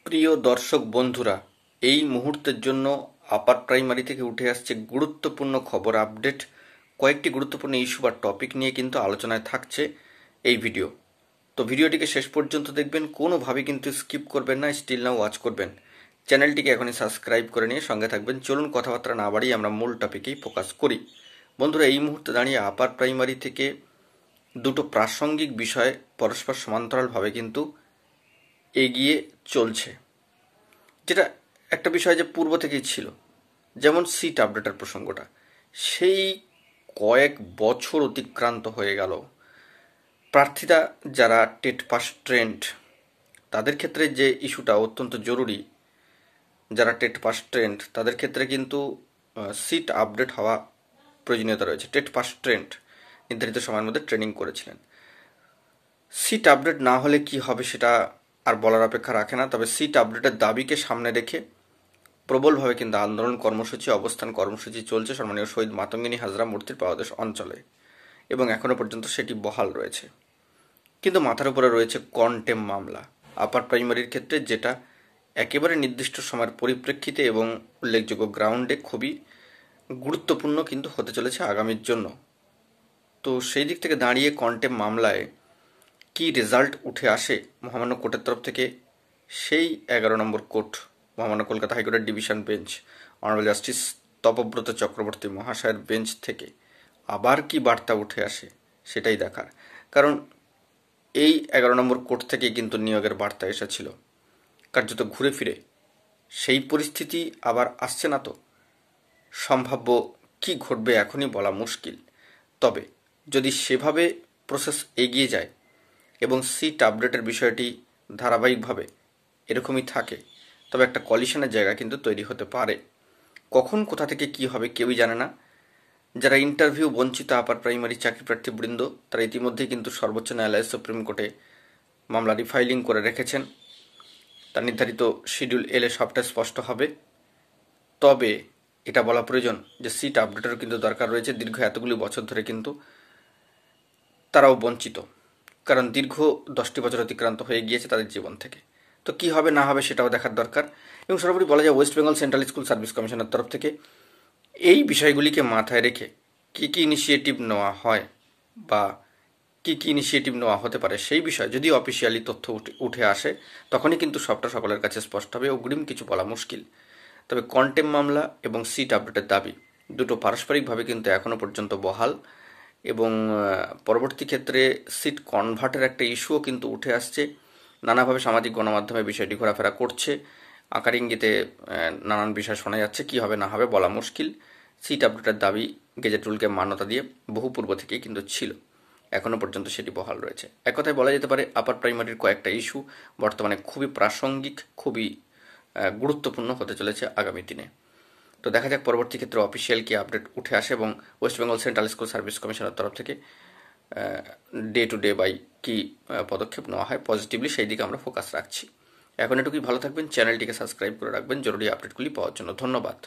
প্রিয় দর্শক বন্ধুরা, এই মুহূর্তের জন্য আপার প্রাইমারি থেকে উঠে আসছে গুরুত্বপূর্ণ খবর আপডেট। কয়েকটি গুরুত্বপূর্ণ ইস্যু বা টপিক নিয়ে কিন্তু আলোচনায় থাকছে এই ভিডিও। তো ভিডিওটিকে শেষ পর্যন্ত দেখবেন, কোনোভাবে কিন্তু স্কিপ করবেন না, স্টিল না ওয়াচ করবেন। চ্যানেলটিকে এখনই সাবস্ক্রাইব করে নিয়ে সঙ্গে থাকবেন। চলুন কথাবার্তা না বাড়িয়ে আমরা মূল টপিকেই ফোকাস করি। বন্ধুরা, এই মুহূর্তে দাঁড়িয়ে আপার প্রাইমারি থেকে দুটো প্রাসঙ্গিক বিষয় পরস্পর সমান্তরালভাবে কিন্তু এগিয়ে চলছে, যেটা একটা বিষয় যে পূর্ব থেকেই ছিল। যেমন সিট আপডেটের প্রসঙ্গটা, সেই কয়েক বছর অতিক্রান্ত হয়ে গেল। প্রার্থীরা যারা টেট পাস ট্রেন্ড, তাদের ক্ষেত্রে যে ইস্যুটা অত্যন্ত জরুরি, যারা টেট পাস ট্রেন্ড তাদের ক্ষেত্রে কিন্তু সিট আপডেট হওয়া প্রয়োজনীয়তা রয়েছে। টেট পাস ট্রেন্ড নির্ধারিত সময়ের মধ্যে ট্রেনিং করেছিলেন। সিট আপডেট না হলে কি হবে সেটা আর বলার অপেক্ষা রাখে না। তবে সিট আপডেটের দাবিকে সামনে রেখে প্রবলভাবে কিন্তু আন্দোলন কর্মসূচি, অবস্থান কর্মসূচি চলছে সম্মানীয় শহীদ মাতঙ্গিনী হাজরা মূর্তির পাদদেশ অঞ্চলে, এবং এখনও পর্যন্ত সেটি বহাল রয়েছে। কিন্তু মাথার উপরে রয়েছে কন্টেম মামলা আপার প্রাইমারির ক্ষেত্রে, যেটা একেবারে নির্দিষ্ট সময়ের পরিপ্রেক্ষিতে এবং উল্লেখযোগ্য গ্রাউন্ডে খুবই গুরুত্বপূর্ণ কিন্তু হতে চলেছে আগামীর জন্য। তো সেই দিক থেকে দাঁড়িয়ে কন্টেম মামলায় কি রেজাল্ট উঠে আসে মহামান্য কোর্টের তরফ থেকে, সেই 11 নম্বর কোর্ট মহামান্য কলকাতা হাইকোর্টের division bench honourable justice Tapabrata Chakraborty মহাশয়ের বেঞ্চ থেকে আবার কি বার্তা উঠে আসে সেটাই দেখার। কারণ এই 11 নম্বর কোর্ট থেকে কিন্তু নিয়োগের বার্তা এসেছিল। কার্যত ঘুরে ফিরে সেই পরিস্থিতি আবার আসছে না। তো সম্ভাব্য কি ঘটবে এখনই বলা মুশকিল। তবে যদি সেভাবে প্রসেস এগিয়ে যায় এবং সিট আপডেটের বিষয়টি ধারাবাহিকভাবে এরকমই থাকে, তবে একটা কলিশনের জায়গা কিন্তু তৈরি হতে পারে। কখন কোথা থেকে কি হবে কেউই জানে না। যারা ইন্টারভিউ বঞ্চিত আপার প্রাইমারি চাকরি প্রার্থীবৃন্দ, তারা ইতিমধ্যেই কিন্তু সর্বোচ্চ ন্যায়ালয় সুপ্রিম কোর্টে মামলা রিফাইলিং করে রেখেছেন। তার নির্ধারিত শিডিউল এলে সবটা স্পষ্ট হবে। তবে এটা বলা প্রয়োজন যে সিট আপডেটেরও কিন্তু দরকার রয়েছে। দীর্ঘ এতগুলি বছর ধরে কিন্তু তারাও বঞ্চিত, কারণ দীর্ঘ 10টি বছর অতিক্রান্ত হয়ে গিয়েছে তাদের জীবন থেকে। তো কি হবে না হবে সেটাও দেখার দরকার। এবং সর্বোপরি বলা যায় West Bengal central school service কমিশনের তরফ থেকে এই বিষয়গুলিকে মাথায় রেখে কি কি ইনিশিয়েটিভ নেওয়া হয় বা কি কি ইনিশিয়েটিভ নেওয়া হতে পারে, সেই বিষয়ে যদি অফিসিয়ালি তথ্য উঠে আসে তখনই কিন্তু সবটা সকলের কাছে স্পষ্ট হবে। অগ্রিম কিছু বলা মুশকিল। তবে কন্টেম মামলা এবং সিট আপডেটের দাবি দুটো পারস্পরিকভাবে কিন্তু এখনও পর্যন্ত বহাল, এবং পরবর্তী ক্ষেত্রে সিট কনভার্টের একটা ইস্যুও কিন্তু উঠে আসছে। নানাভাবে সামাজিক গণমাধ্যমে বিষয়টি ঘোরাফেরা করছে, আকার ইঙ্গিতে নানান বিষয় শোনা যাচ্ছে। কি হবে না হবে বলা মুশকিল। সিট আপডেটের দাবি গেজেট রুলকে মান্যতা দিয়ে বহু পূর্ব থেকেই কিন্তু ছিল, এখনও পর্যন্ত সেটি বহাল রয়েছে। এক কথায় বলা যেতে পারে আপার প্রাইমারির কয়েকটা ইস্যু বর্তমানে খুবই প্রাসঙ্গিক, খুবই গুরুত্বপূর্ণ হতে চলেছে আগামী দিনে। তো দেখা যাক পরবর্তী ক্ষেত্রে অফিসিয়াল কি আপডেট উঠে আসে এবং West Bengal central school service কমিশনের তরফ থেকে ডে টু ডে বাই কি পদক্ষেপ নেওয়া হয় পজিটিভলি, সেই দিকে আমরা ফোকাস রাখছি। এখন এটুকুই, ভালো থাকবেন, চ্যানেলটিকে সাবস্ক্রাইব করে রাখবেন জরুরি আপডেটগুলি পাওয়ার জন্য। ধন্যবাদ।